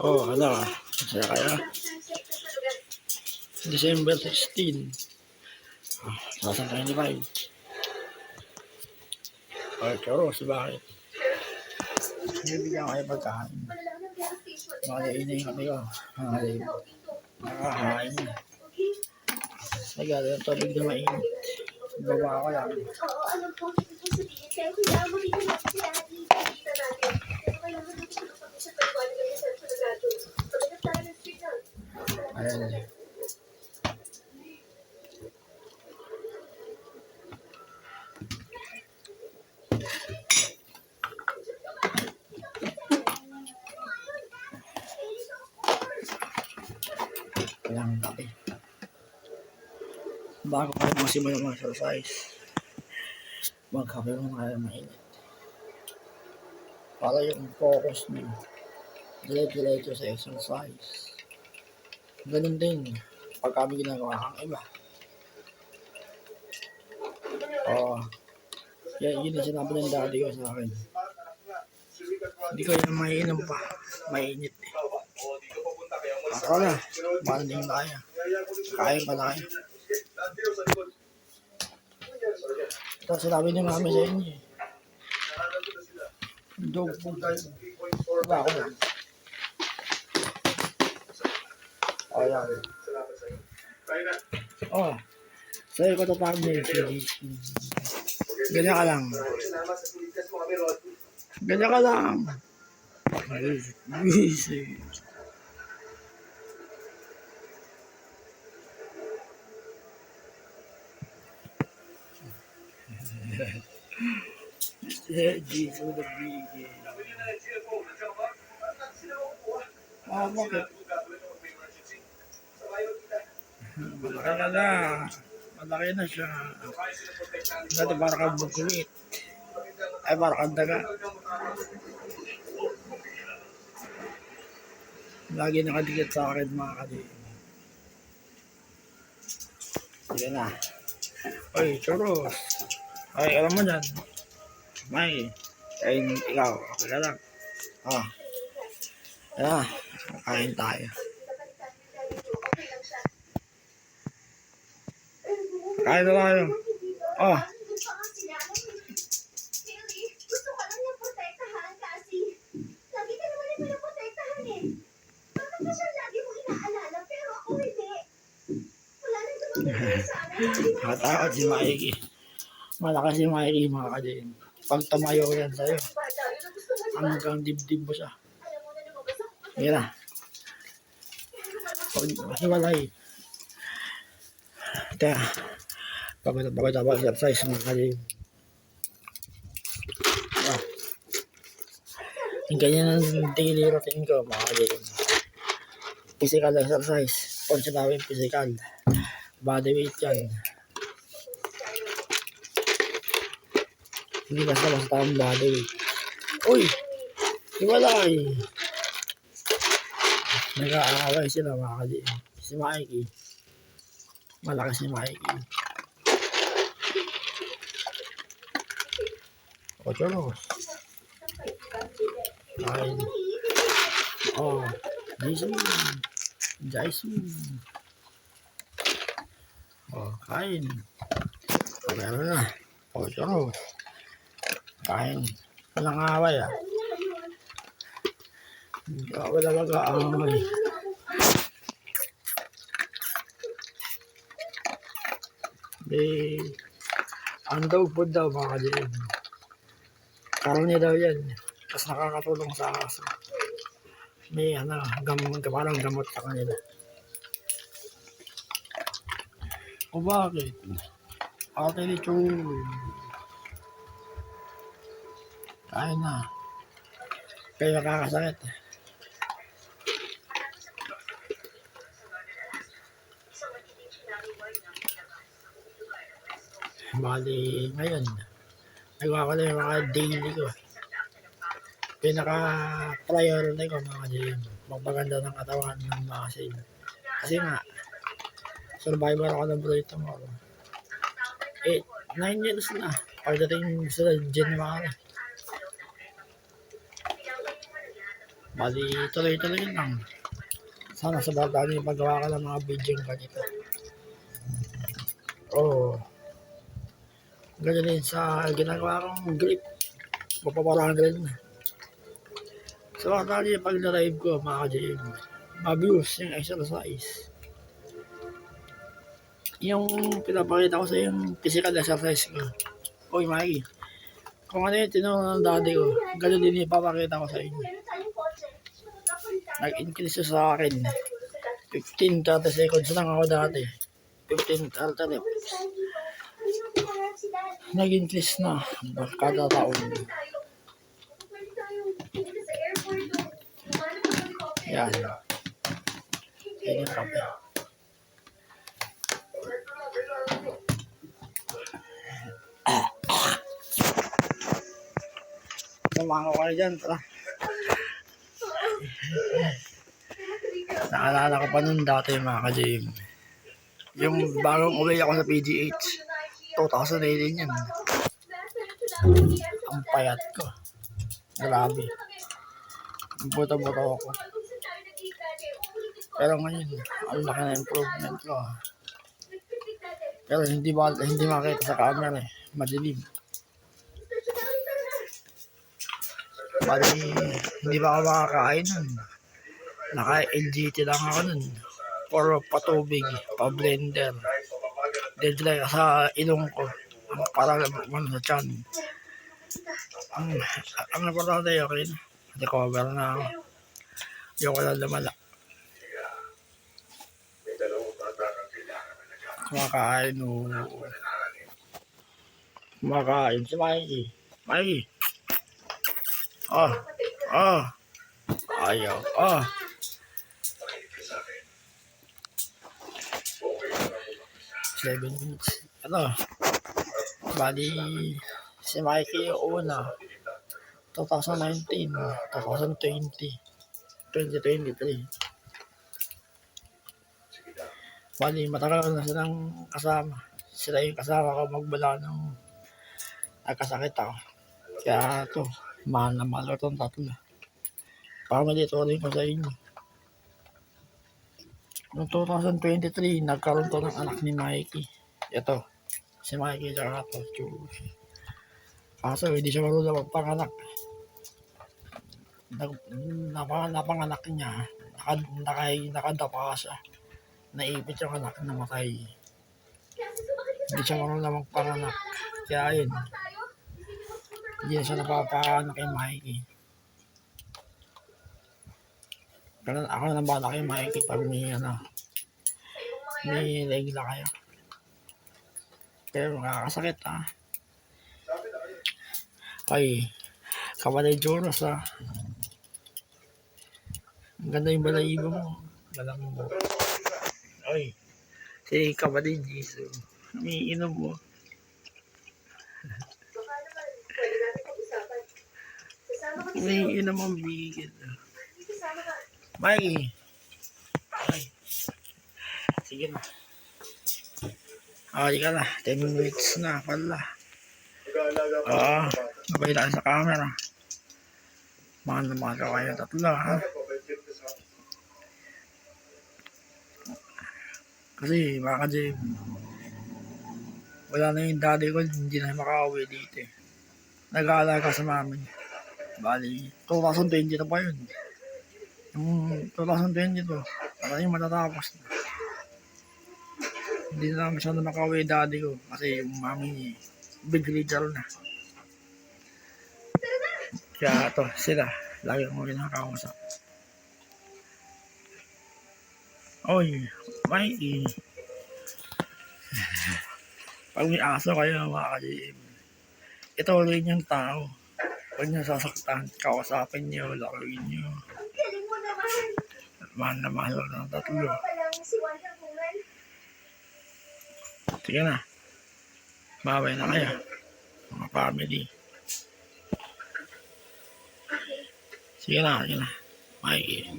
Oh, ano? Masaya kaya? December 16. 2025. Ay, Choros, bakit? Bibigyan kayo pagkain. Makain yung kami ko. Nakakain. Nagala yung tubig na mainit. Baba ko lang. Ayan. Kailangan kape. Bago pa rin masimula mga exercise, magkape mo na mainit. Para yung focus nyo, diretso sa exercise. Ganun din, pag kami ginagawa kang iba. Yun na sinabi ng daddy ko sa akin. Hindi ko yan mainom pa. Mainit eh. Ako na, banding tayo. Kain pa tayo. Ito sinabi ni mami sa inyo eh. Dog food tayo. Diba ako na? O yan. O. Sa'yo ko ito pa ganyan ka lang. Ganyan ka lang. Busy. Jesus the big. Bakit? Malaki na siya. Dati para kang bukulit. Ay para kang daga. Lagi nakadikit sa akin mga kadikit. Sige na. Oy, Choros. Ay, alam mo dyan. May. Ay, ikaw. Okay ka lang. Ayan. Kain tayo. Kain na tayo. Nakatakot si Mikey. Malakas si Mikey mga kadin. Pag tumayo yan sa'yo, hanggang dibdib mo siya. Yan na. Hiwalay. Teka. Pagkatapos exercise mga kadin. Yung ganyan ang daily routine ko mga kadin. Physical exercise. Kung sinabing physical, body weight yan. Hindi basta ang body weight. Uy! Hiwalay! Nag-aaway sila mga kadin. Si Mikey. Malakas si Mikey. O, Choros. Kain. Jason. Kain. Meron na. O, Choros. Kain. Walang away ah. Wala mag-aaway. Ang dog food daw mga kadin. Karami daw yan. Tapos nakakatulong sa aso. May parang gamot sa kanila. O bakit? Ate ni Chong. Kain na. Kaya nakakasakit. Bali, ngayon, nagawa ko na yung mga daily ko. Pinaka-priority ko mga gym, magpaganda ng katawan ng muscle. Kasi nga, survivor ako ng Bullet Tomorrow. 9 years na, pagdating sa gym mga Bali, tuloy-tuloy lang. Sana sa bata niyo paggawa ka ng mga video ganito. Oh, ganyan din sa ginagawa kong grip. Mapaparang grip na. Sa bata niyo pag na-live ko, mga ka-JM, ma-views yung exercise. Yung pinapakita ko sa yung physical exercise ko. Uy, Mikey, kung ano yung tinanong ng daddy ko, ganun din ipapakita ko sa inyo. Nag-increase sa akin. 15-30 seconds lang ako dati. 15-30 reps. Nag-increase na kada taon. Yan. Yan yung kape. Samahan ko kayo dyan. Tara. Naalala ko pa nun dati mga ka-JM. Yung bagong uwi ako sa PGH. 2018 yan. Ang payat ko. Grabe. Buto-buto ako. Pero ngayon, ang laki na improvement ko. Pero hindi makita sa camera eh. Madilim. Bali, hindi ba ako makakain nun? Naka-LGT lang ako nun. Puro patubig, pa-blender. Deadline sa ilong ko. Para sa tiyan. Ang importante okay na. Recover na ako. Yung ko lang lumala. Kumakain o... Kumakain si Mikey. Mikey! Oh! Oh! Ayaw. Oh! 7 minutes. Ano? Bali, si Mikey yung una. 2019, 2020, 2023. Bali, matagal na silang kasama. Sila yung kasama ko magbala nung nagkasakit ako. Kaya ito, mahal na mahal itong tatlo. Pamilito rin ko sa inyo. Noong 2023, nagkaroon to ng anak ni Mikey. Ito, si Mikey tsaka ito, Chusi. Kaso hindi siya marunong magpanganak. Napanganak niya, nakadapa siya. Naipit yung anak, namatay. Hindi siya marunong magpanganak. Kaya yun, hindi na siya napapanganak kay Mikey. Ganun, ako na bala kay Mikey pag may regla kayo. Pero makakasakit Ay, kabalay Jonas Ang ganda yung balayibo mo. Galang mo. Ay, si kabalay Jesus. Umiinom mo. Umiinom ang bigil. Mikey. Ay. Sige na. Di ka na. 10 minutes na pala. Nabay tayo sa camera. Mahal na mahal ka kayo tatlo Kasi mga ka-JM, wala na yung daddy ko, hindi na makauwi dito eh. Nag-aalaga sa mami. Bali, 2020 na pa yun. Yung 2022, para yung matatapos na. Hindi na namin siya na makauwi daddy ko kasi yung mami big leader na. Kaya ito, sila, lagi kong kinakausap. Oy, Mikey. Pag may aso kayo mga ka-JM, ito ulit yung tao. Huwag niyo sasaktan, kausapin niyo, laruin niyo. Mahal na mahal ng tatlo. Sige na. Babay na kayo. Mga family. Sige na. Mikey.